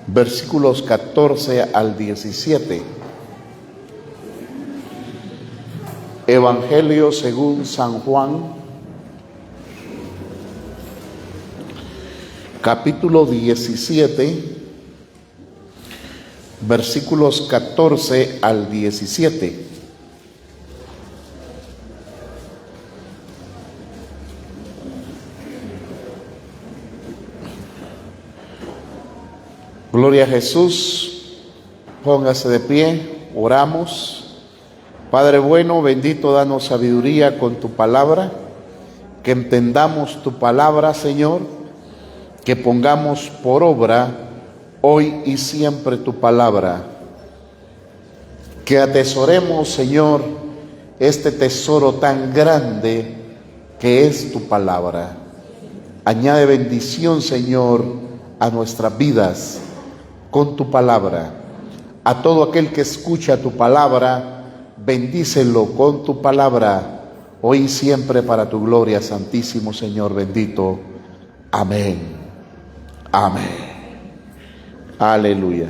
versículos 14 al 17. Evangelio según San Juan, capítulo 17, versículos 14 al 17. Gloria a Jesús. Póngase de pie, oramos. Padre bueno, bendito, danos sabiduría con tu palabra, que entendamos tu palabra, Señor, que pongamos por obra hoy y siempre tu palabra, que atesoremos, Señor, este tesoro tan grande que es tu palabra. Añade bendición, Señor, a nuestras vidas con tu palabra. A todo aquel que escucha tu palabra, bendícelo con tu palabra, hoy y siempre para tu gloria, Santísimo Señor bendito. Amén. Amén. Aleluya.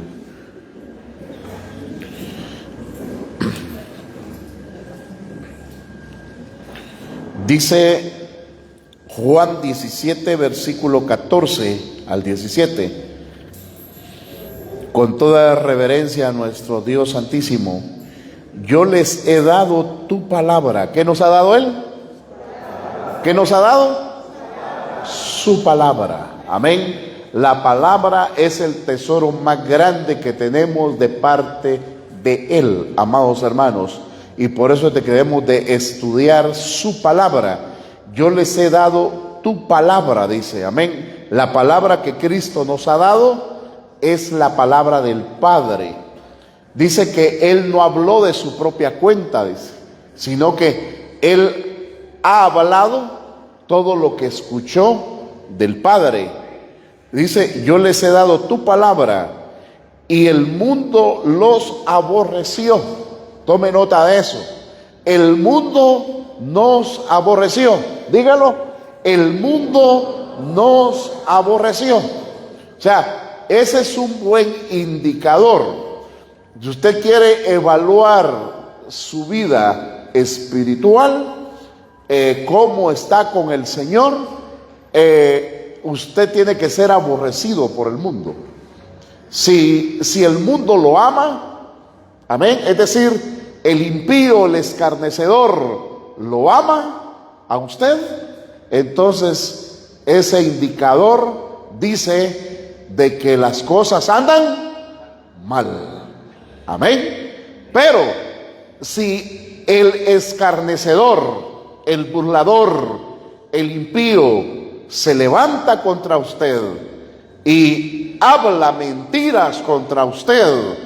Dice Juan 17, versículo 14 al 17. Con toda reverencia a nuestro Dios Santísimo, yo les he dado tu palabra. ¿Qué nos ha dado Él? ¿Qué nos ha dado? Su palabra. Amén. La palabra es el tesoro más grande que tenemos de parte de Él, amados hermanos. Y por eso te debemos de estudiar su palabra. Yo les he dado tu palabra, dice. Amén. La palabra que Cristo nos ha dado es la palabra del Padre. Dice que Él no habló de su propia cuenta, dice, sino que Él ha hablado todo lo que escuchó del Padre. Dice, yo les he dado tu palabra y el mundo los aborreció. Tome nota de eso. El mundo nos aborreció. Dígalo, el mundo nos aborreció. O sea, ese es un buen indicador. Si usted quiere evaluar su vida espiritual, cómo está con el Señor, usted tiene que ser aborrecido por el mundo. Si el mundo lo ama, amén, es decir, el impío, el escarnecedor lo ama a usted, entonces ese indicador dice de que las cosas andan mal. Amén. Pero si el escarnecedor, el burlador, el impío se levanta contra usted y habla mentiras contra usted,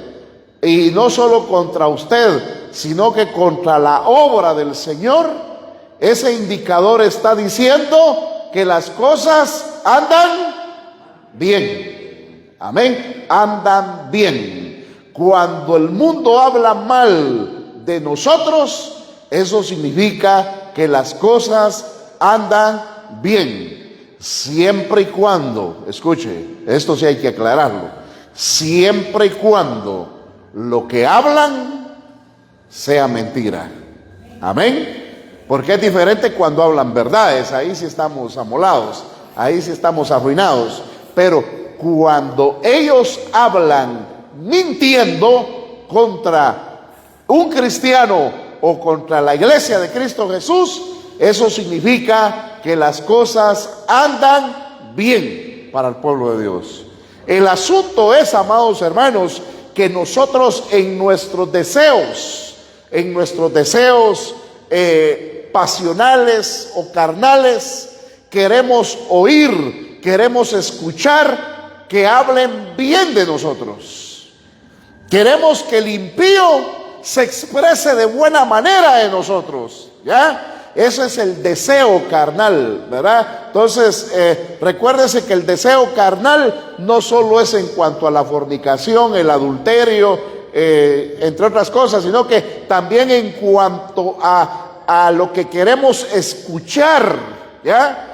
y no solo contra usted, sino que contra la obra del Señor, ese indicador está diciendo que las cosas andan bien. Amén. Andan bien. Cuando el mundo habla mal de nosotros, eso significa que las cosas andan bien. Siempre y cuando, escuche, esto sí hay que aclararlo, siempre y cuando lo que hablan sea mentira. Amén. Porque es diferente cuando hablan verdades, ahí sí estamos amolados, ahí sí estamos arruinados. Pero cuando ellos hablan mintiendo contra un cristiano o contra la iglesia de Cristo Jesús, eso significa que las cosas andan bien para el pueblo de Dios. El asunto es, amados hermanos, que nosotros en nuestros deseos pasionales o carnales, queremos oír, queremos escuchar que hablen bien de nosotros. Queremos que el impío se exprese de buena manera de nosotros, ¿ya? Ese es el deseo carnal, ¿verdad? Entonces, recuérdese que el deseo carnal no solo es en cuanto a la fornicación, el adulterio, entre otras cosas, sino que también en cuanto a lo que queremos escuchar, ¿ya?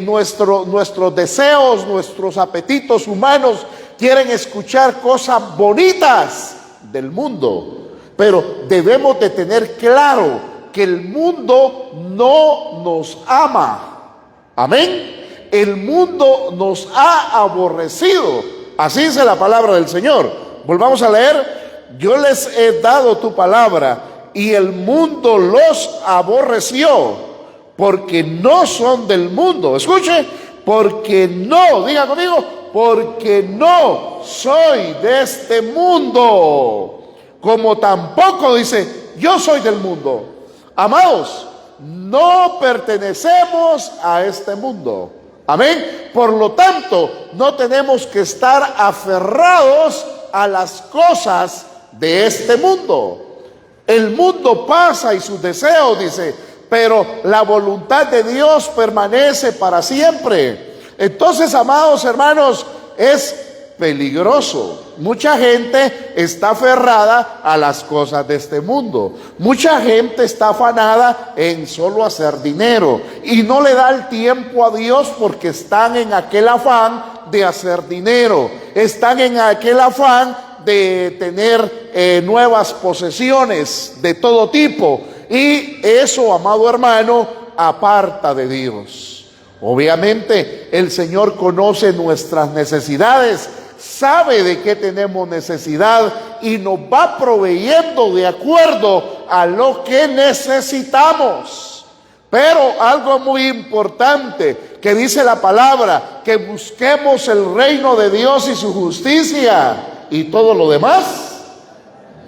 Nuestros deseos, nuestros apetitos humanos quieren escuchar cosas bonitas del mundo, pero debemos de tener claro que el mundo no nos ama. Amén. El mundo nos ha aborrecido. Así dice la palabra del Señor. Volvamos a leer. Yo les he dado tu palabra y el mundo los aborreció porque no son del mundo. Escuche, porque no, diga conmigo, porque no soy de este mundo, como tampoco dice, yo soy del mundo. Amados, no pertenecemos a este mundo. Amén. Por lo tanto, no tenemos que estar aferrados a las cosas de este mundo. El mundo pasa y sus deseos, dice, pero la voluntad de Dios permanece para siempre. Entonces, amados hermanos, es peligroso. Mucha gente está aferrada a las cosas de este mundo. Mucha gente está afanada en solo hacer dinero y no le da el tiempo a Dios porque están en aquel afán de hacer dinero. Están en aquel afán de tener nuevas posesiones de todo tipo, y eso, amado hermano, aparta de Dios. Obviamente el Señor conoce nuestras necesidades, sabe de qué tenemos necesidad y nos va proveyendo de acuerdo a lo que necesitamos. Pero algo muy importante que dice la palabra, que busquemos el reino de Dios y su justicia, y todo lo demás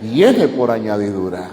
viene por añadidura.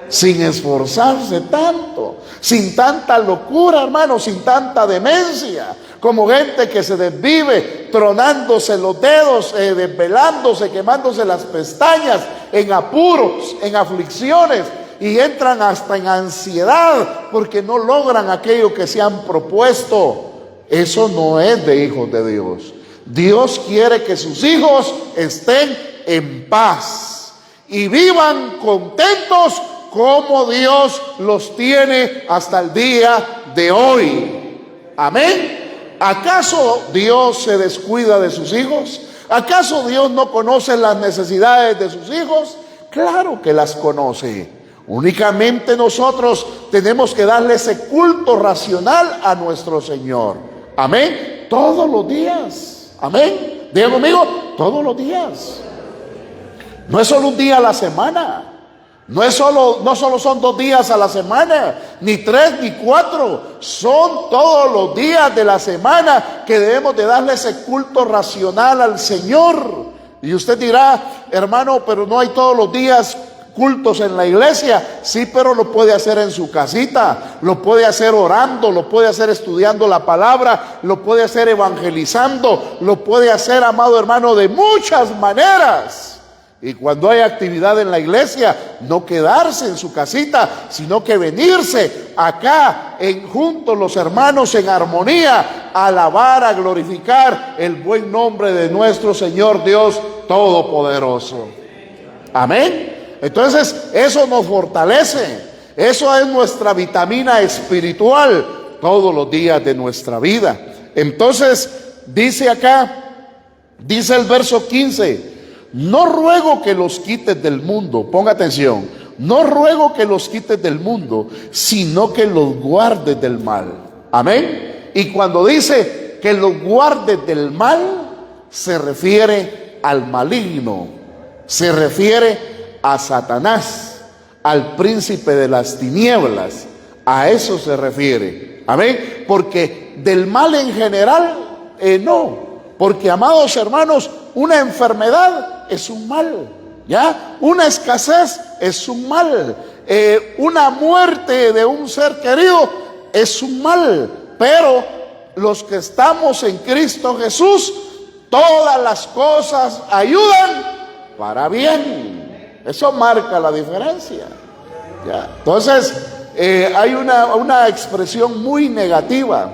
Sin esforzarse tanto, sin tanta locura, hermano, sin tanta demencia, como gente que se desvive tronándose los dedos, desvelándose, quemándose las pestañas, en apuros, en aflicciones, y entran hasta en ansiedad porque no logran aquello que se han propuesto. Eso no es de hijos de Dios. Dios quiere que sus hijos estén en paz y vivan contentos como Dios los tiene hasta el día de hoy. Amén. ¿Acaso Dios se descuida de sus hijos? ¿Acaso Dios no conoce las necesidades de sus hijos? Claro que las conoce. Únicamente nosotros tenemos que darle ese culto racional a nuestro Señor. Amén. Todos los días. Amén. Diga conmigo, todos los días. No es solo un día a la semana. No solo son 2 días a la semana, ni 3 ni 4. Son todos los días de la semana que debemos de darle ese culto racional al Señor. Y usted dirá, hermano, pero no hay todos los días cultos en la iglesia. Sí, pero lo puede hacer en su casita, lo puede hacer orando, lo puede hacer estudiando la palabra, lo puede hacer evangelizando, lo puede hacer, amado hermano, de muchas maneras. Y cuando hay actividad en la iglesia, no quedarse en su casita, sino que venirse acá juntos los hermanos en armonía, a alabar, a glorificar el buen nombre de nuestro Señor Dios Todopoderoso. Amén. Entonces eso nos fortalece, eso es nuestra vitamina espiritual todos los días de nuestra vida. Entonces dice acá, dice el verso 15, no ruego que los quites del mundo, ponga atención, no ruego que los quites del mundo, sino que los guardes del mal. Amén. Y cuando dice que los guardes del mal, se refiere al maligno, se refiere a Satanás, al príncipe de las tinieblas. A eso se refiere. Amén. Porque del mal en general, no. Porque, amados hermanos, una enfermedad es un mal, ¿ya? Una escasez es un mal. Una muerte de un ser querido es un mal. Pero los que estamos en Cristo Jesús, todas las cosas ayudan para bien. Eso marca la diferencia, ¿ya? Entonces, hay una expresión muy negativa,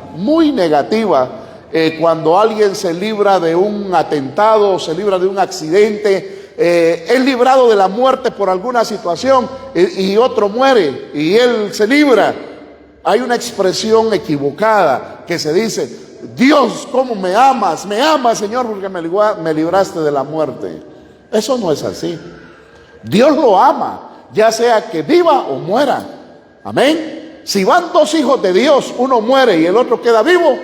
cuando alguien se libra de un atentado, se libra de un accidente, es librado de la muerte por alguna situación y otro muere y él se libra. Hay una expresión equivocada que se dice, Dios, ¿cómo me amas? Me amas, Señor, porque me libraste de la muerte. Eso no es así. Dios lo ama, ya sea que viva o muera. Amén. Si van dos hijos de Dios, uno muere y el otro queda vivo,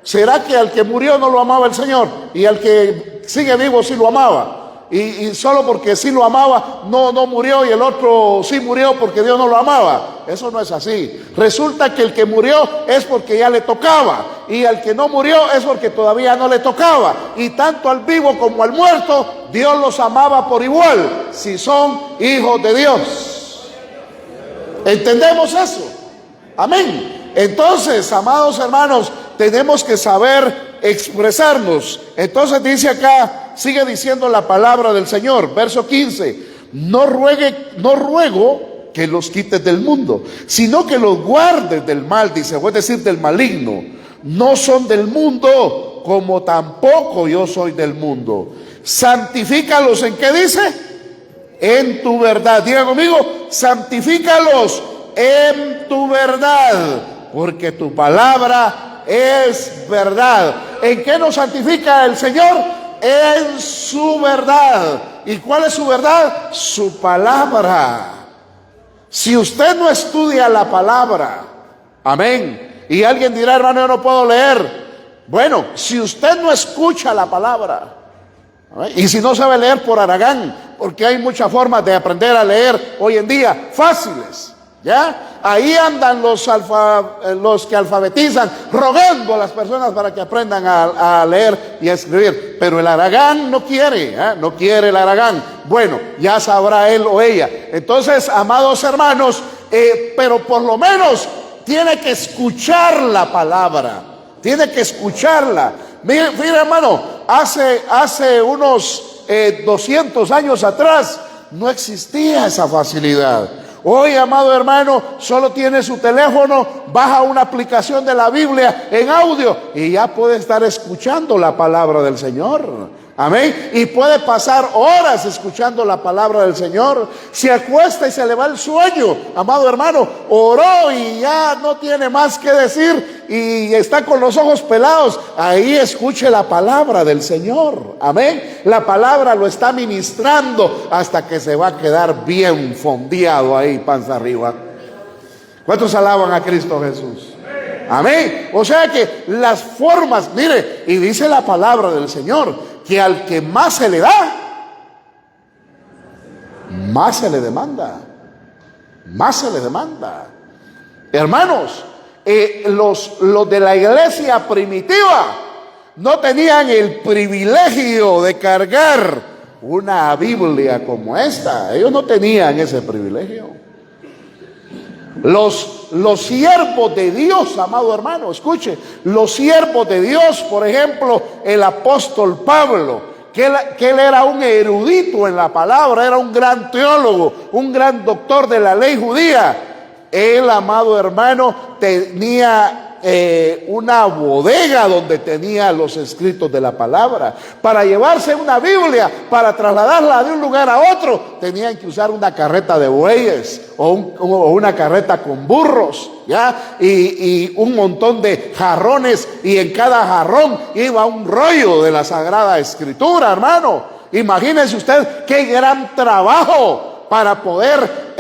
¿será que al que murió no lo amaba el Señor? Y al que sigue vivo sí lo amaba. Y solo porque sí lo amaba, no murió, y el otro sí murió porque Dios no lo amaba. Eso no es así. Resulta que el que murió es porque ya le tocaba, y al que no murió es porque todavía no le tocaba. Y tanto al vivo como al muerto, Dios los amaba por igual, si son hijos de Dios. ¿Entendemos eso? Amén. Entonces, amados hermanos, tenemos que saber expresarnos. Entonces dice acá, sigue diciendo la palabra del Señor, verso 15: no ruego que los quites del mundo, sino que los guardes del mal, dice, es decir, del maligno. No son del mundo, como tampoco yo soy del mundo. Santifícalos, ¿en qué dice? En tu verdad. Diga conmigo, santifícalos en tu verdad, porque tu palabra es verdad. ¿En qué nos santifica el Señor? En su verdad. ¿Y cuál es su verdad? Su palabra. Si usted no estudia la palabra, amén, y alguien dirá, hermano, yo no puedo leer. Bueno, si usted no escucha la palabra, amén, y si no sabe leer, por haragán, porque hay muchas formas de aprender a leer hoy en día, fáciles, ¿ya? Ahí andan los que alfabetizan, rogando a las personas para que aprendan a leer y a escribir. Pero el haragán no quiere, no quiere el haragán. Bueno, ya sabrá él o ella. Entonces, amados hermanos, pero por lo menos tiene que escuchar la palabra. Tiene que escucharla. Mire, hermano, hace unos 200 años atrás no existía esa facilidad. Hoy, amado hermano, solo tiene su teléfono, baja una aplicación de la Biblia en audio y ya puede estar escuchando la palabra del Señor. Amén. Y puede pasar horas escuchando la palabra del Señor. Se acuesta y se le va el sueño. Amado hermano, oró y ya no tiene más que decir y está con los ojos pelados. Ahí escuche la palabra del Señor. Amén. La palabra lo está ministrando hasta que se va a quedar bien fondeado ahí, panza arriba. ¿Cuántos alaban a Cristo Jesús? Amén. O sea que las formas, mire, y dice la palabra del Señor, que al que más se le da, más se le demanda. Más se le demanda. Hermanos, los de la iglesia primitiva no tenían el privilegio de cargar una Biblia como esta. Ellos no tenían ese privilegio. Los siervos de Dios, amado hermano, escuche, los siervos de Dios, por ejemplo, el apóstol Pablo, que él era un erudito en la palabra, era un gran teólogo, un gran doctor de la ley judía. Él, amado hermano, tenía una bodega donde tenía los escritos de la palabra. Para llevarse una Biblia, para trasladarla de un lugar a otro, tenían que usar una carreta de bueyes o una carreta con burros, ¿ya? Y un montón de jarrones, y en cada jarrón iba un rollo de la Sagrada Escritura, hermano. Imagínense usted qué gran trabajo para poder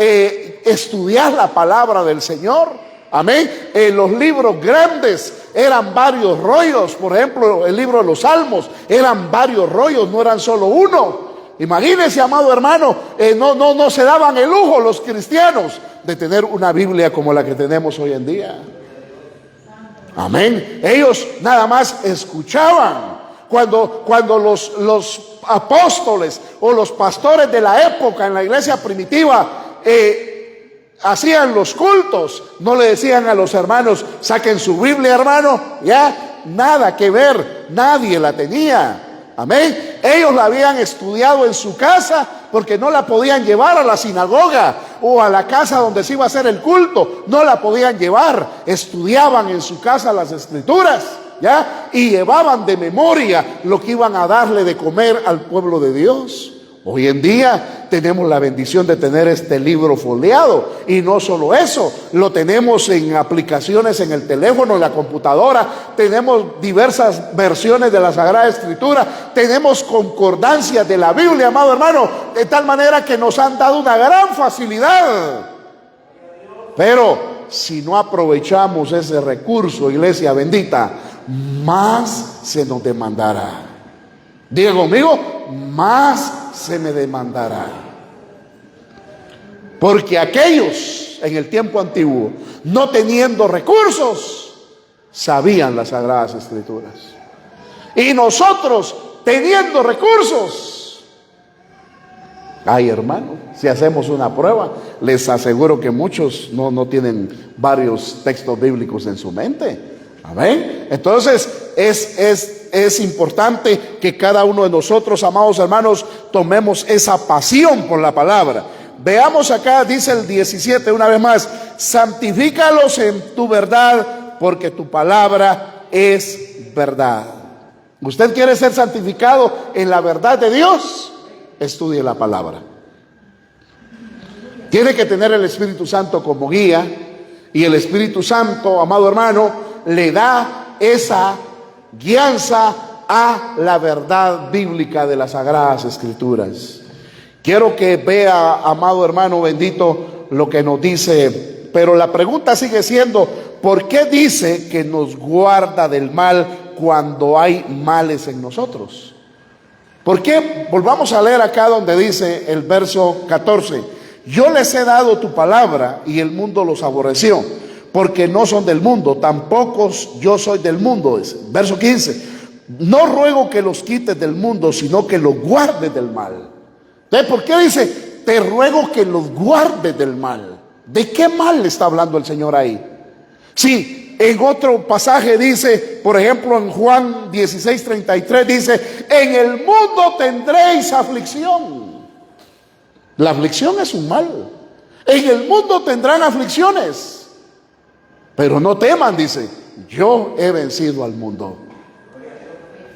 estudiar la palabra del Señor. Amén. Los libros grandes eran varios rollos. Por ejemplo, el libro de los Salmos eran varios rollos, no eran solo uno. Imagínense, amado hermano, no se daban el lujo los cristianos de tener una Biblia como la que tenemos hoy en día. Amén. Ellos nada más escuchaban. Cuando los apóstoles o los pastores de la época en la iglesia primitiva hacían los cultos, no le decían a los hermanos, saquen su Biblia, hermano, ya, nada que ver, nadie la tenía. Amén. Ellos la habían estudiado en su casa porque no la podían llevar a la sinagoga o a la casa donde se iba a hacer el culto, no la podían llevar. Estudiaban en su casa las escrituras, ¿ya? Y llevaban de memoria lo que iban a darle de comer al pueblo de Dios. Hoy en día tenemos la bendición de tener este libro foliado, y no solo eso, lo tenemos en aplicaciones en el teléfono, en la computadora, tenemos diversas versiones de la Sagrada Escritura, tenemos concordancias de la Biblia, amado hermano, de tal manera que nos han dado una gran facilidad. Pero si no aprovechamos ese recurso, iglesia bendita, más se nos demandará. Diga conmigo, más se me demandará. Porque aquellos en el tiempo antiguo, no teniendo recursos, sabían las Sagradas Escrituras. Y nosotros, teniendo recursos, ay hermano, si hacemos una prueba, les aseguro que muchos no tienen varios textos bíblicos en su mente. Amén. Entonces es importante que cada uno de nosotros, amados hermanos, tomemos esa pasión por la palabra. Veamos acá, dice el 17 una vez más: santifícalos en tu verdad, porque tu palabra es verdad. ¿Usted quiere ser santificado en la verdad de Dios? Estudie la palabra. Tiene que tener el Espíritu Santo como guía, y el Espíritu Santo, amado hermano, le da esa guianza a la verdad bíblica de las Sagradas Escrituras. Quiero que vea, amado hermano bendito, lo que nos dice, pero la pregunta sigue siendo: ¿por qué dice que nos guarda del mal cuando hay males en nosotros? ¿Por qué? Volvamos a leer acá donde dice el verso 14: yo les he dado tu palabra y el mundo los aborreció, porque no son del mundo, tampoco yo soy del mundo. Verso 15: no ruego que los quites del mundo, sino que los guardes del mal. Entonces, ¿por qué dice te ruego que los guardes del mal? ¿De qué mal le está hablando el Señor ahí? Sí, en otro pasaje dice, por ejemplo en Juan 16:33 dice: en el mundo tendréis aflicción. La aflicción es un mal. En el mundo tendrán aflicciones, pero no teman, dice, yo he vencido al mundo.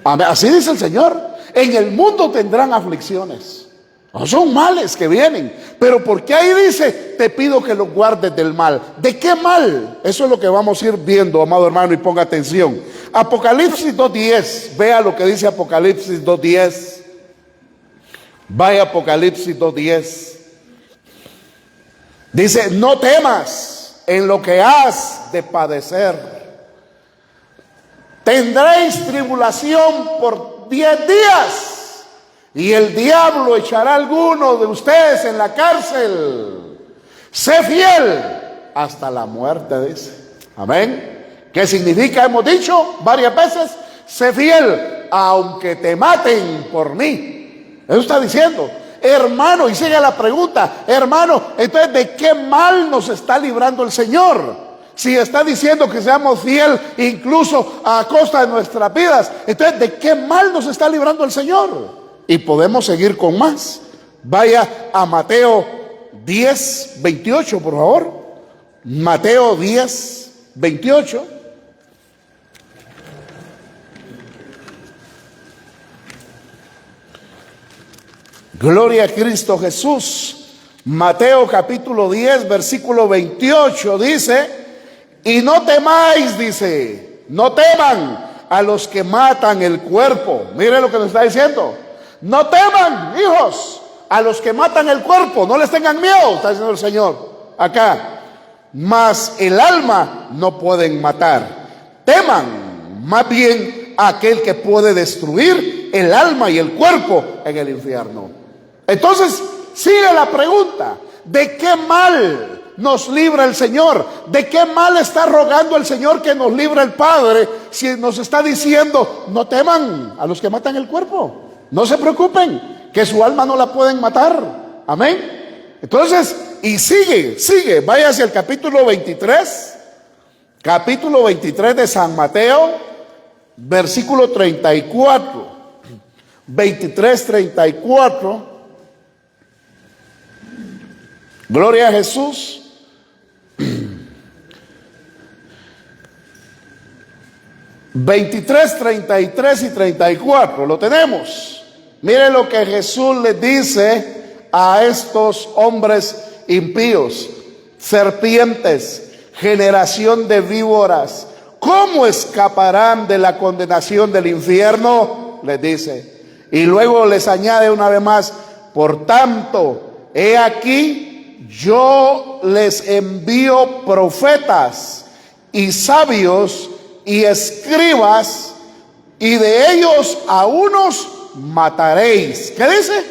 Así dice el Señor: en el mundo tendrán aflicciones. No son males que vienen, pero porque ahí dice te pido que los guardes del mal. ¿De qué mal? Eso es lo que vamos a ir viendo, amado hermano, y ponga atención. Apocalipsis 2:10, vea lo que dice Apocalipsis 2:10. Vaya Apocalipsis 2:10. Dice: no temas en lo que has de padecer. Tendréis tribulación por 10 días. Y el diablo echará a alguno de ustedes en la cárcel. Sé fiel hasta la muerte, dice. Amén. ¿Qué significa? Hemos dicho varias veces: sé fiel aunque te maten por mí. Eso está diciendo, hermano. Y sigue la pregunta: hermano, entonces ¿de qué mal nos está librando el Señor? Si está diciendo que seamos fiel incluso a costa de nuestras vidas, entonces ¿de qué mal nos está librando el Señor? Y podemos seguir con más. Vaya a Mateo 10:28, por favor. Mateo 10:28. Gloria a Cristo Jesús. Mateo capítulo 10, versículo 28 dice: y no temáis, dice, no teman a los que matan el cuerpo. Mire lo que nos está diciendo. No teman, hijos, a los que matan el cuerpo. No les tengan miedo, está diciendo el Señor acá. Mas el alma no pueden matar. Teman más bien a aquel que puede destruir el alma y el cuerpo en el infierno. Entonces sigue la pregunta: ¿de qué mal nos libra el Señor? ¿De qué mal está rogando el Señor que nos libre el Padre si nos está diciendo: no teman a los que matan el cuerpo? No se preocupen, que su alma no la pueden matar. Amén. Entonces, y sigue, vaya hacia el capítulo 23 de San Mateo, versículo 34. 23:34. Gloria a Jesús. 23, 33 y 34, lo tenemos. Mire lo que Jesús le dice a estos hombres impíos: serpientes, generación de víboras, ¿cómo escaparán de la condenación del infierno? Les dice. Y luego les añade una vez más: por tanto, he aquí, yo les envío profetas y sabios y escribas, y de ellos a unos mataréis. ¿Qué dice?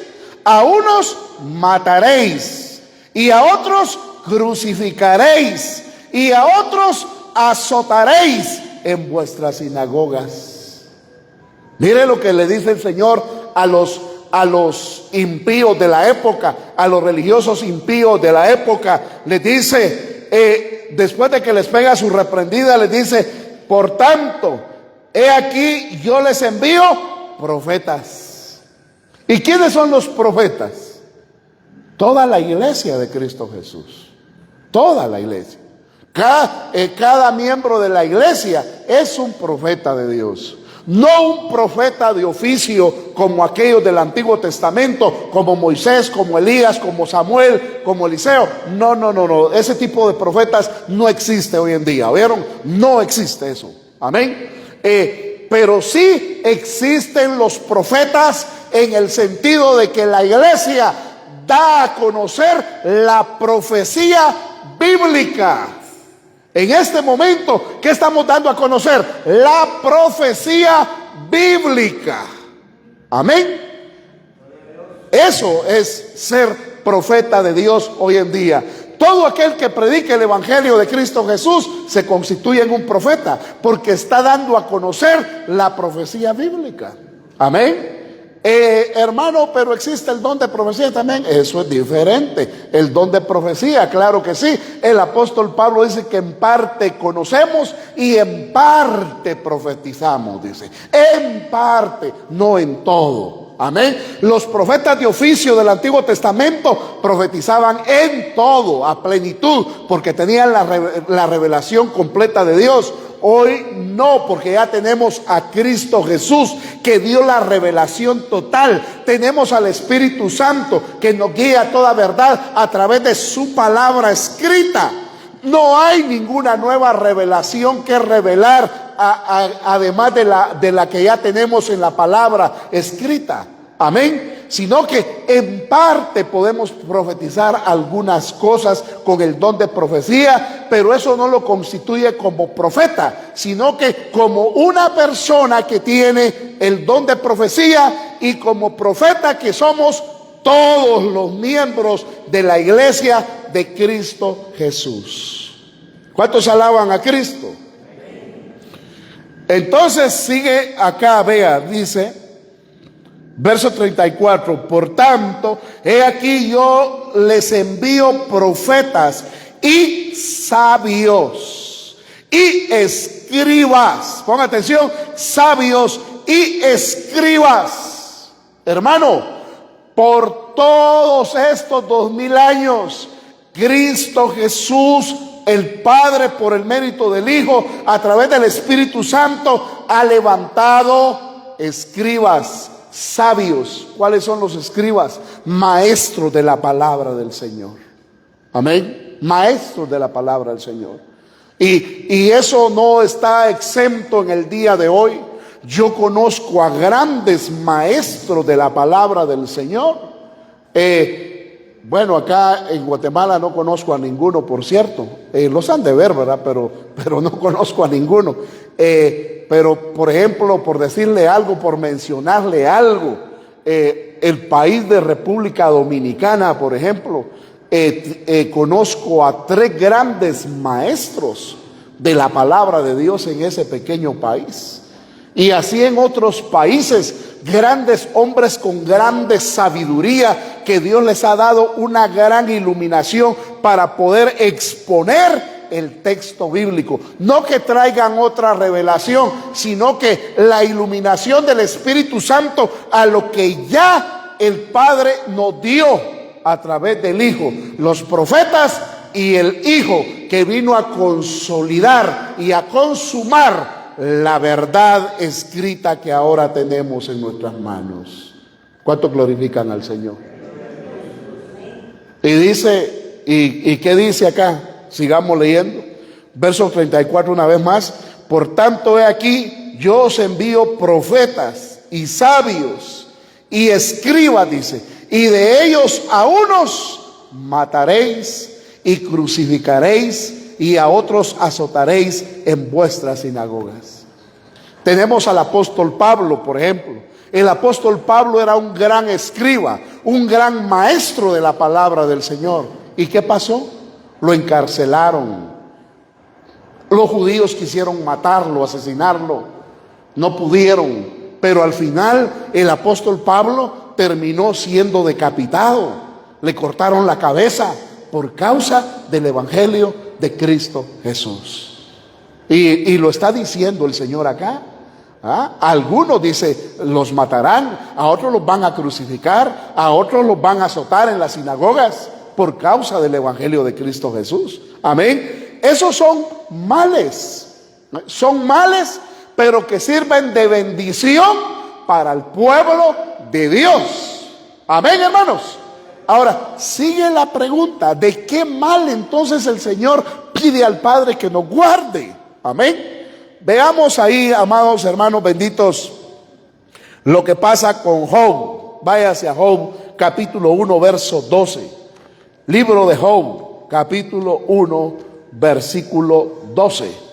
A unos mataréis, y a otros crucificaréis, y a otros azotaréis en vuestras sinagogas. Mire lo que le dice el Señor a los impíos de la época, a los religiosos impíos de la época. Les dice, después de que les pega su reprendida, les dice: por tanto, he aquí, yo les envío profetas. ¿Y quiénes son los profetas? Toda la iglesia de Cristo Jesús. Toda la iglesia. Cada miembro de la iglesia es un profeta de Dios. No un profeta de oficio como aquellos del Antiguo Testamento, como Moisés, como Elías, como Samuel, como Eliseo. No. Ese tipo de profetas no existe hoy en día. ¿Vieron? No existe eso. Amén. Pero sí existen los profetas en el sentido de que la iglesia da a conocer la profecía bíblica. En este momento, ¿qué estamos dando a conocer? La profecía bíblica. Amén. Eso es ser profeta de Dios hoy en día. Todo aquel que predique el evangelio de Cristo Jesús se constituye en un profeta, porque está dando a conocer la profecía bíblica. Amén. Hermano, pero existe el don de profecía también. Eso es diferente. El don de profecía, claro que sí. El apóstol Pablo dice que en parte conocemos y en parte profetizamos, dice. En parte, no en todo. Amén. Los profetas de oficio del Antiguo Testamento profetizaban en todo, a plenitud, porque tenían la revelación completa de Dios. Hoy no, porque ya tenemos a Cristo Jesús, que dio la revelación total. Tenemos al Espíritu Santo, que nos guía a toda verdad a través de su palabra escrita. No hay ninguna nueva revelación que revelar, además de la que ya tenemos en la palabra escrita. Amén. Sino que en parte podemos profetizar algunas cosas con el don de profecía, pero eso no lo constituye como profeta, sino que como una persona que tiene el don de profecía, y como profeta que somos todos los miembros de la iglesia de Cristo Jesús. ¿Cuántos alaban a Cristo? Entonces sigue acá, vea, dice verso 34: por tanto, he aquí, yo les envío profetas y sabios y escribas. Ponga atención: sabios y escribas. Hermano, por todos estos 2000 años, Cristo Jesús, el Padre, por el mérito del Hijo, a través del Espíritu Santo, ha levantado escribas, sabios. ¿Cuáles son los escribas? Maestros de la palabra del Señor. Amén. Maestros de la palabra del Señor. Y eso no está exento en el día de hoy. Yo conozco a grandes maestros de la palabra del Señor. Bueno, acá en Guatemala no conozco a ninguno, por cierto. Los han de ver, ¿verdad? Pero no conozco a ninguno. Pero, por ejemplo, por decirle algo, por mencionarle algo, el país de República Dominicana, por ejemplo, conozco a 3 grandes maestros de la palabra de Dios en ese pequeño país. Y así en otros países, grandes hombres con grande sabiduría, que Dios les ha dado una gran iluminación para poder exponer el texto bíblico. No que traigan otra revelación, sino que la iluminación del Espíritu Santo a lo que ya el Padre nos dio a través del Hijo, los profetas y el Hijo, que vino a consolidar y a consumar la verdad escrita que ahora tenemos en nuestras manos. ¿Cuánto glorifican al Señor? Y dice, ¿y qué dice acá? Sigamos leyendo. Verso 34 una vez más. Por tanto, he aquí, yo os envío profetas y sabios y escribas, dice, y de ellos a unos mataréis y crucificaréis y a otros azotaréis en vuestras sinagogas. Tenemos al apóstol Pablo, por ejemplo. El apóstol Pablo era un gran escriba, un gran maestro de la palabra del Señor. ¿Y qué pasó? Lo encarcelaron. Los judíos quisieron matarlo, asesinarlo. No pudieron. Pero al final el apóstol Pablo terminó siendo decapitado. Le cortaron la cabeza por causa del evangelio de Cristo Jesús. Y lo está diciendo el Señor acá. Algunos, dice, los matarán, a otros los van a crucificar, a otros los van a azotar en las sinagogas por causa del evangelio de Cristo Jesús. Amén. Esos son males, pero que sirven de bendición para el pueblo de Dios. Amén, hermanos. Ahora, sigue la pregunta, ¿de qué mal entonces el Señor pide al Padre que nos guarde? Amén. Veamos ahí, amados hermanos benditos, lo que pasa con Job. Váyase a Job, capítulo 1, verso 12. Libro de Job, capítulo 1, versículo 12.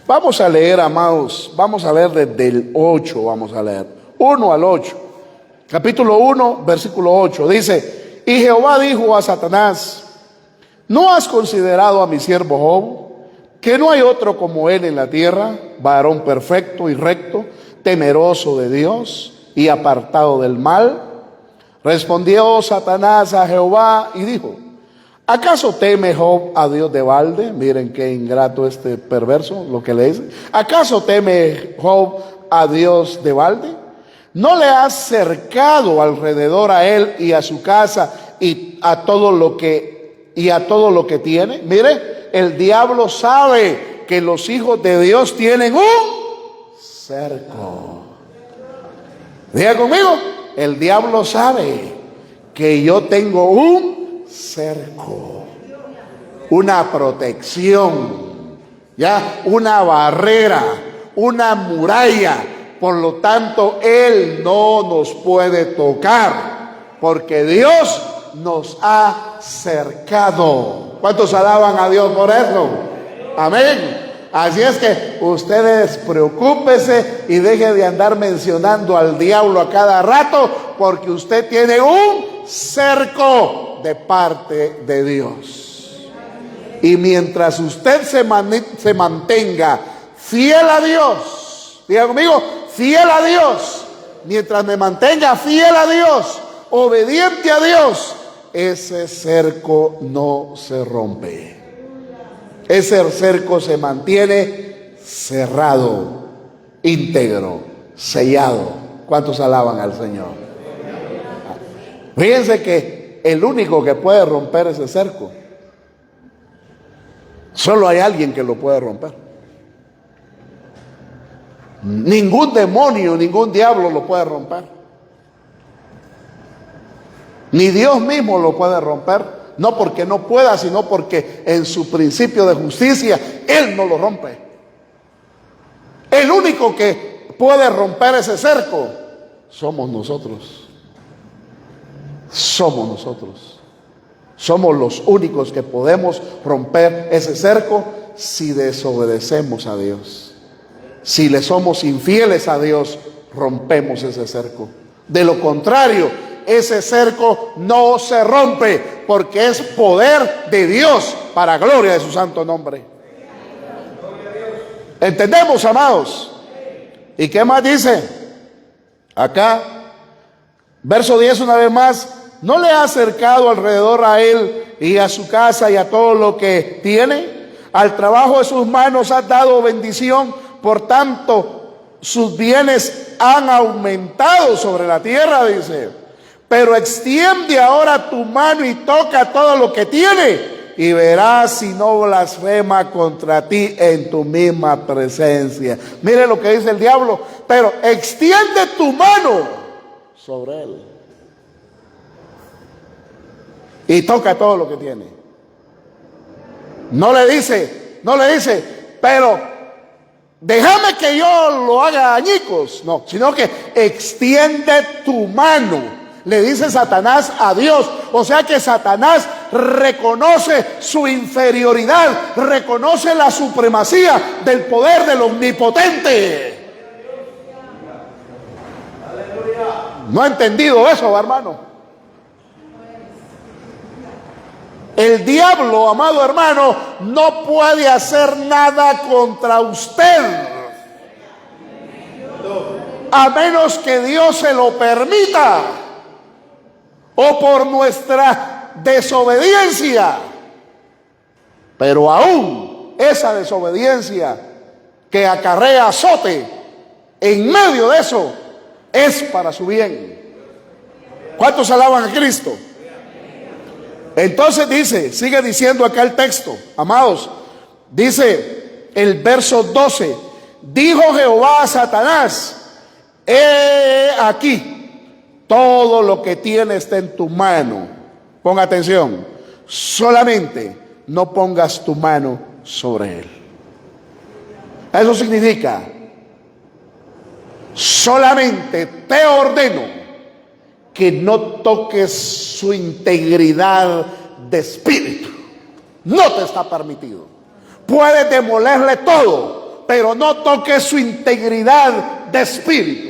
Vamos a leer, amados, vamos a leer desde el 8, vamos a leer, 1 al 8. Capítulo 1, versículo 8, dice, y Jehová dijo a Satanás, ¿no has considerado a mi siervo Job, que no hay otro como él en la tierra, varón perfecto y recto, temeroso de Dios y apartado del mal? Respondió Satanás a Jehová y dijo, ¿acaso teme Job a Dios de balde? Miren qué ingrato este perverso, lo que le dice. ¿Acaso teme Job a Dios de balde? ¿No le has cercado alrededor a él y a su casa y a todo lo que tiene? Mire, el diablo sabe que los hijos de Dios tienen un cerco. Diga conmigo, el diablo sabe que yo tengo un cerco, una protección, ya, una barrera, una muralla. Por lo tanto, él no nos puede tocar, porque Dios nos ha cercado. ¿Cuántos alaban a Dios por eso? Amén. Así es que ustedes preocúpese y deje de andar mencionando al diablo a cada rato, porque usted tiene un cerco de parte de Dios. Y mientras usted se mantenga fiel a Dios, diga conmigo, fiel a Dios, mientras me mantenga fiel a Dios, obediente a Dios, ese cerco no se rompe. Ese cerco se mantiene cerrado, íntegro, sellado. ¿Cuántos alaban al Señor? Fíjense que el único que puede romper ese cerco, solo hay alguien que lo puede romper. Ningún demonio, ningún diablo lo puede romper. Ni Dios mismo lo puede romper. No porque no pueda, sino porque en su principio de justicia Él no lo rompe. El único que puede romper ese cerco somos nosotros. Somos nosotros. Somos los únicos que podemos romper ese cerco si desobedecemos a Dios. Si le somos infieles a Dios, rompemos ese cerco. De lo contrario, ese cerco no se rompe, porque es poder de Dios para gloria de su santo nombre. ¿Entendemos, amados? ¿Y qué más dice? Acá, verso 10 una vez más, ¿no le ha acercado alrededor a él y a su casa y a todo lo que tiene? Al trabajo de sus manos has dado bendición, por tanto sus bienes han aumentado sobre la tierra, dice. Pero extiende ahora tu mano y toca todo lo que tiene, y verás si no blasfema contra ti en tu misma presencia. Mire lo que dice el diablo. Pero extiende tu mano sobre él y toca todo lo que tiene. No le dice, pero déjame que yo lo haga añicos. No, sino que extiende tu mano. Le dice Satanás a Dios. O sea que Satanás reconoce su inferioridad, reconoce la supremacía del poder del omnipotente. ¿No ha entendido eso, hermano? El diablo, amado hermano, no puede hacer nada contra usted, a menos que Dios se lo permita, o por nuestra desobediencia. Pero aún esa desobediencia que acarrea azote, en medio de eso es para su bien. ¿Cuántos alaban a Cristo? Entonces dice, sigue diciendo acá el texto, amados, dice el verso 12, dijo Jehová a Satanás, he aquí, todo lo que tienes está en tu mano. Ponga atención, solamente no pongas tu mano sobre él. Eso significa, solamente te ordeno que no toques su integridad de espíritu. No te está permitido. Puedes demolerle todo, pero no toques su integridad de espíritu.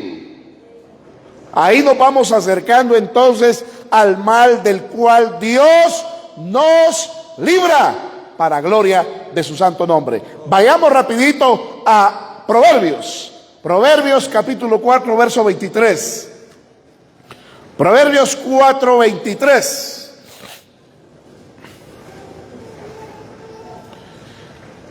Ahí nos vamos acercando entonces al mal del cual Dios nos libra para gloria de su santo nombre. Vayamos rapidito a Proverbios. Proverbios capítulo 4, verso 23. Proverbios 4, 23.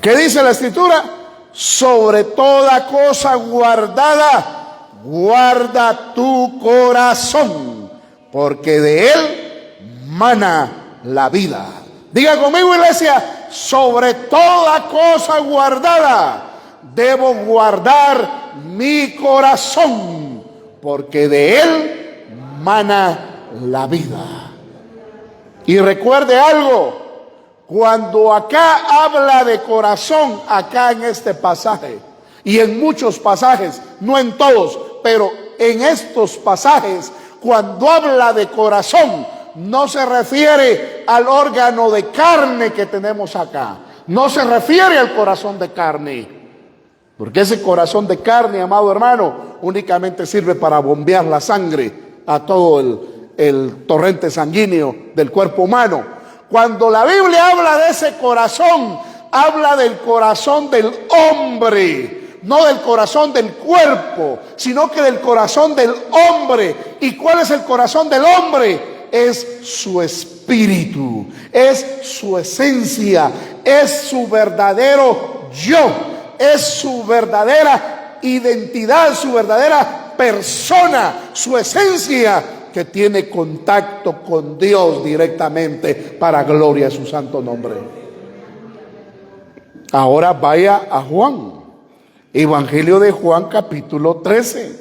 ¿Qué dice la escritura? Sobre toda cosa guardada, guarda tu corazón, porque de él mana la vida. Diga conmigo, iglesia, sobre toda cosa guardada, debo guardar mi corazón, porque de él mana la vida. Y recuerde algo, cuando acá habla de corazón, acá en este pasaje, y en muchos pasajes, no en todos, pero en estos pasajes, cuando habla de corazón, no se refiere al órgano de carne que tenemos acá, no se refiere al corazón de carne, porque ese corazón de carne, amado hermano, únicamente sirve para bombear la sangre a todo el torrente sanguíneo del cuerpo humano. Cuando la Biblia habla de ese corazón, habla del corazón del hombre, no del corazón del cuerpo, sino que del corazón del hombre. ¿Y cuál es el corazón del hombre? Es su espíritu, es su esencia, es su verdadero yo, es su verdadera identidad, su verdadera persona, su esencia, que tiene contacto con Dios directamente para gloria de su santo nombre. Ahora vaya a Juan, Evangelio de Juan capítulo 13.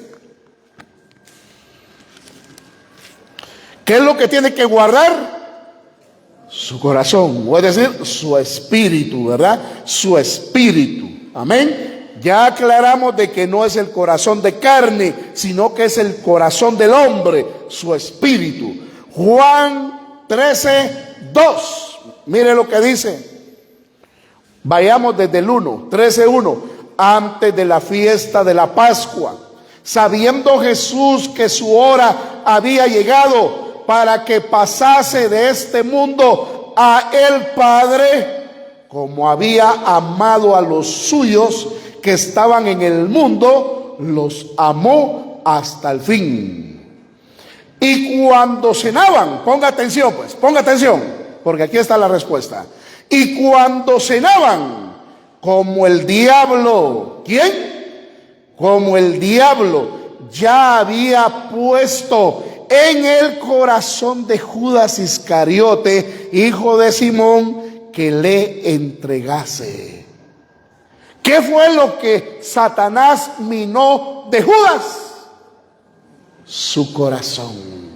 ¿Qué es lo que tiene que guardar? Su corazón, o es decir, su espíritu, ¿verdad? Su espíritu, amén. Ya aclaramos de que no es el corazón de carne, sino que es el corazón del hombre, su espíritu. Juan 13, 2. Mire lo que dice. Vayamos desde el 1, 13, 1. Antes de la fiesta de la Pascua, sabiendo Jesús que su hora había llegado para que pasase de este mundo a el Padre, como había amado a los suyos que estaban en el mundo, los amó hasta el fin. Y cuando cenaban, ponga atención pues, ponga atención, porque aquí está la respuesta. Y cuando cenaban, como el diablo, ¿quién? como el diablo ya había puesto en el corazón de Judas Iscariote, hijo de Simón, que le entregase. ¿Qué fue lo que Satanás minó de Judas? Su corazón.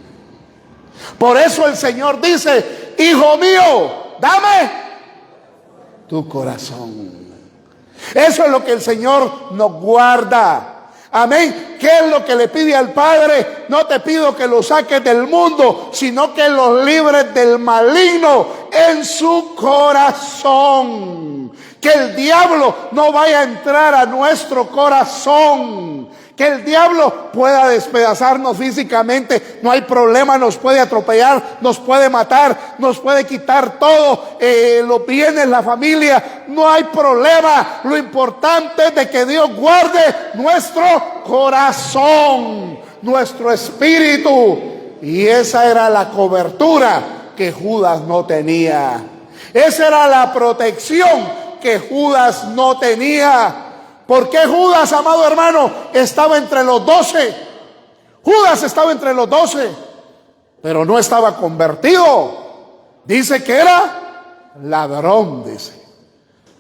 Por eso el Señor dice: hijo mío, dame tu corazón. Eso es lo que el Señor nos guarda. Amén. ¿Qué es lo que le pide al Padre? No te pido que los saques del mundo, sino que los libres del maligno en su corazón. Que el diablo no vaya a entrar a nuestro corazón. Que el diablo pueda despedazarnos físicamente, no hay problema, nos puede atropellar, nos puede matar, nos puede quitar todo, los bienes, la familia, no hay problema. Lo importante es de que Dios guarde nuestro corazón, nuestro espíritu. Y esa era la cobertura que Judas no tenía. Esa era la protección que Judas no tenía. ¿Por qué Judas, amado hermano, estaba entre los 12? Judas estaba entre los 12, pero no estaba convertido. Dice que era ladrón, dice.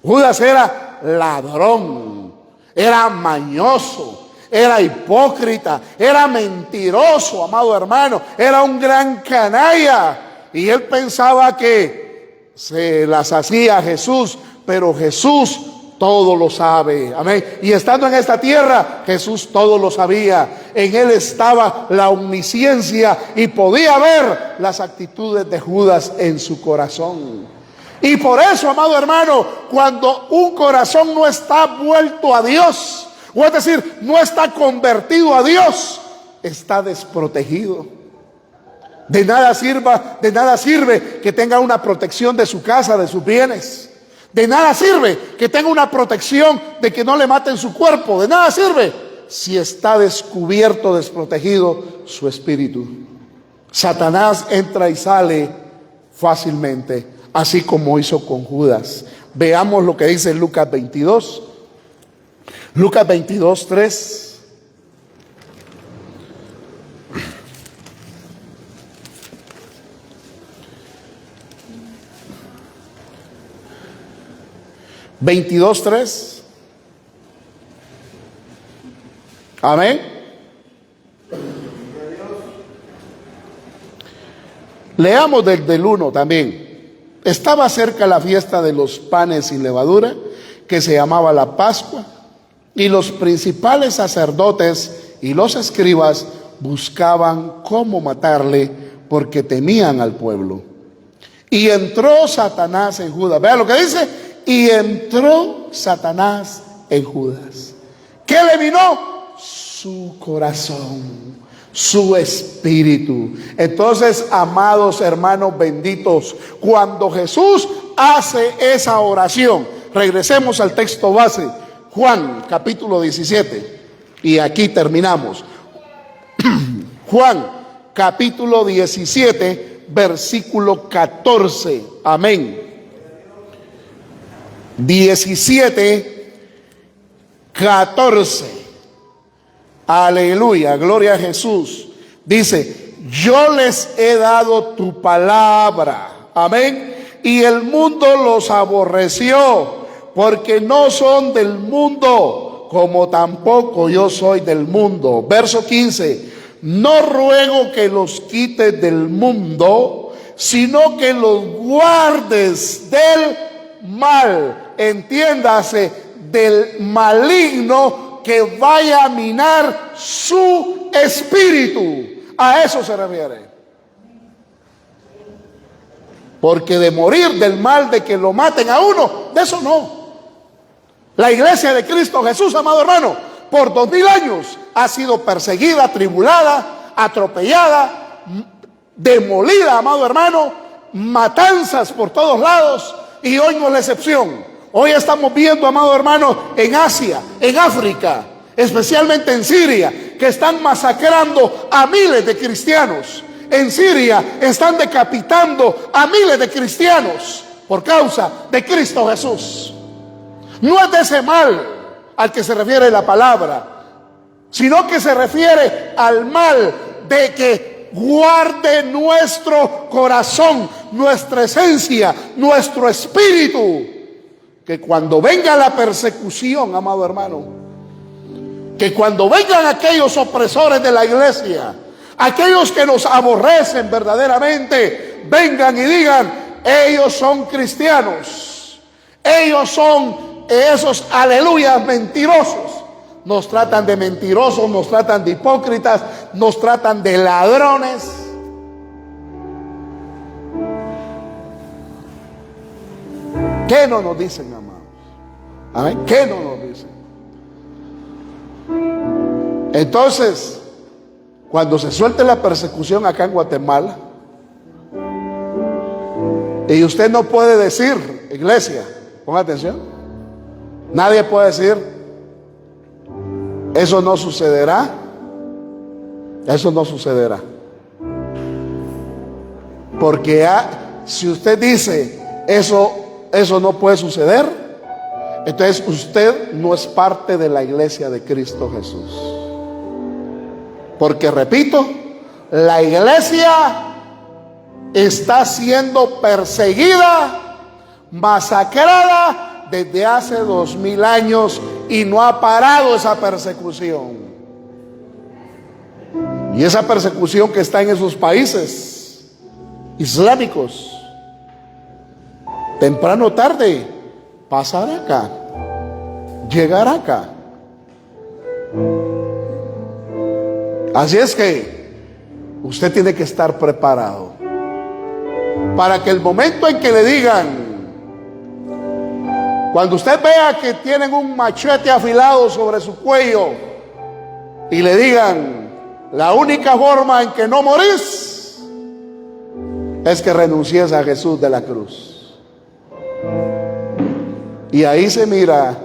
Judas era ladrón, era mañoso, era hipócrita, era mentiroso, amado hermano. Era un gran canalla. Y él pensaba que se las hacía a Jesús, pero Jesús todo lo sabe, amén. Y estando en esta tierra, Jesús todo lo sabía. En él estaba la omnisciencia y podía ver las actitudes de Judas en su corazón. Y por eso, amado hermano, cuando un corazón no está vuelto a Dios, o es decir, no está convertido a Dios, está desprotegido. De nada sirve que tenga una protección de su casa, de sus bienes. De nada sirve que tenga una protección de que no le maten su cuerpo. De nada sirve si está descubierto, desprotegido su espíritu. Satanás entra y sale fácilmente, así como hizo con Judas. Veamos lo que dice Lucas 22. Lucas 22, 3. (22:3) Amén. Leamos desde el 1 también. Estaba cerca la fiesta de los panes sin levadura, que se llamaba la Pascua, y los principales sacerdotes y los escribas buscaban cómo matarle, porque temían al pueblo. Y entró Satanás en Judas. Vea lo que dice. Y entró Satanás en Judas. ¿Qué le minó? Su corazón, su espíritu. Entonces, amados hermanos benditos, cuando Jesús hace esa oración, regresemos al texto base, Juan capítulo 17, y aquí terminamos. Juan capítulo 17, versículo 14. Amén. 17, 14. Aleluya, gloria a Jesús. Dice: yo les he dado tu palabra, amén, y el mundo los aborreció, porque no son del mundo, como tampoco yo soy del mundo. Verso 15: no ruego que los quites del mundo, sino que los guardes del mal. Entiéndase, del maligno que vaya a minar su espíritu. A eso se refiere. Porque de morir del mal, de que lo maten a uno, de eso no. La iglesia de Cristo Jesús, amado hermano, por 2000 años ha sido perseguida, atribulada, atropellada, demolida, amado hermano, matanzas por todos lados, y hoy no es la excepción. Hoy estamos viendo, amado hermano, en Asia, en África, especialmente en Siria, que están masacrando a miles de cristianos. En Siria están decapitando a miles de cristianos por causa de Cristo Jesús. No es de ese mal al que se refiere la palabra. sino que se refiere al mal de que guarde nuestro corazón, nuestra esencia, nuestro espíritu, que cuando venga la persecución, amado hermano, que cuando vengan aquellos opresores de la iglesia, aquellos que nos aborrecen verdaderamente, vengan y digan: ellos son cristianos, ellos son esos aleluyas mentirosos. Nos tratan de mentirosos, nos tratan de hipócritas, nos tratan de ladrones. ¿Qué no nos dicen, amados? ¿Amén? ¿Qué no nos dicen? Entonces, cuando se suelte la persecución acá en Guatemala, y usted no puede decir, iglesia, ponga atención, nadie puede decir: eso no sucederá. Eso no sucederá. Porque si usted dice eso no puede suceder, entonces usted no es parte de la iglesia de Cristo Jesús. Porque, repito, la iglesia está siendo perseguida, masacrada desde hace 2000 años y no ha parado esa persecución. Y esa persecución que está en esos países islámicos, temprano o tarde, pasará acá, llegará acá. Así es que usted tiene que estar preparado para que el momento en que le digan, cuando usted vea que tienen un machete afilado sobre su cuello y le digan: la única forma en que no morís es que renuncies a Jesús de la cruz. Y ahí se mira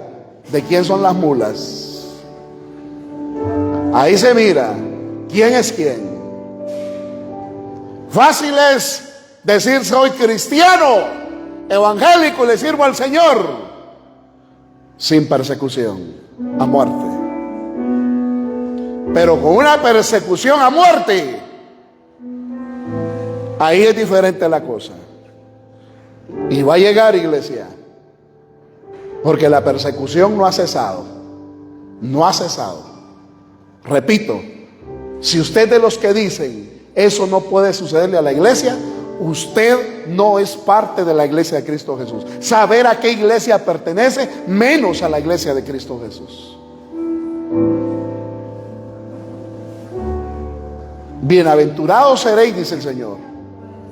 de quién son las mulas. Ahí se mira quién es quién. Fácil es decir: soy cristiano, evangélico y le sirvo al Señor, sin persecución a muerte. Pero con una persecución a muerte, ahí es diferente la cosa. Y va a llegar, iglesia, porque la persecución no ha cesado. No ha cesado. Repito, si usted es de los que dicen eso no puede sucederle a la iglesia, usted no es parte de la iglesia de Cristo Jesús. Saber a qué iglesia pertenece, menos a la iglesia de Cristo Jesús. Bienaventurados seréis, dice el Señor,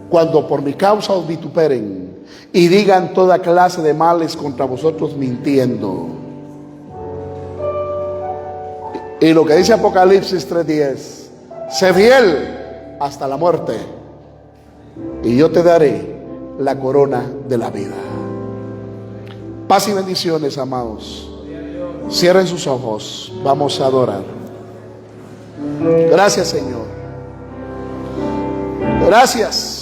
cuando por mi causa os vituperen y digan toda clase de males contra vosotros mintiendo. Y lo que dice Apocalipsis 3:10: sé fiel hasta la muerte y yo te daré la corona de la vida. Paz y bendiciones, amados. Cierren sus ojos, vamos a adorar. Gracias, Señor. Gracias.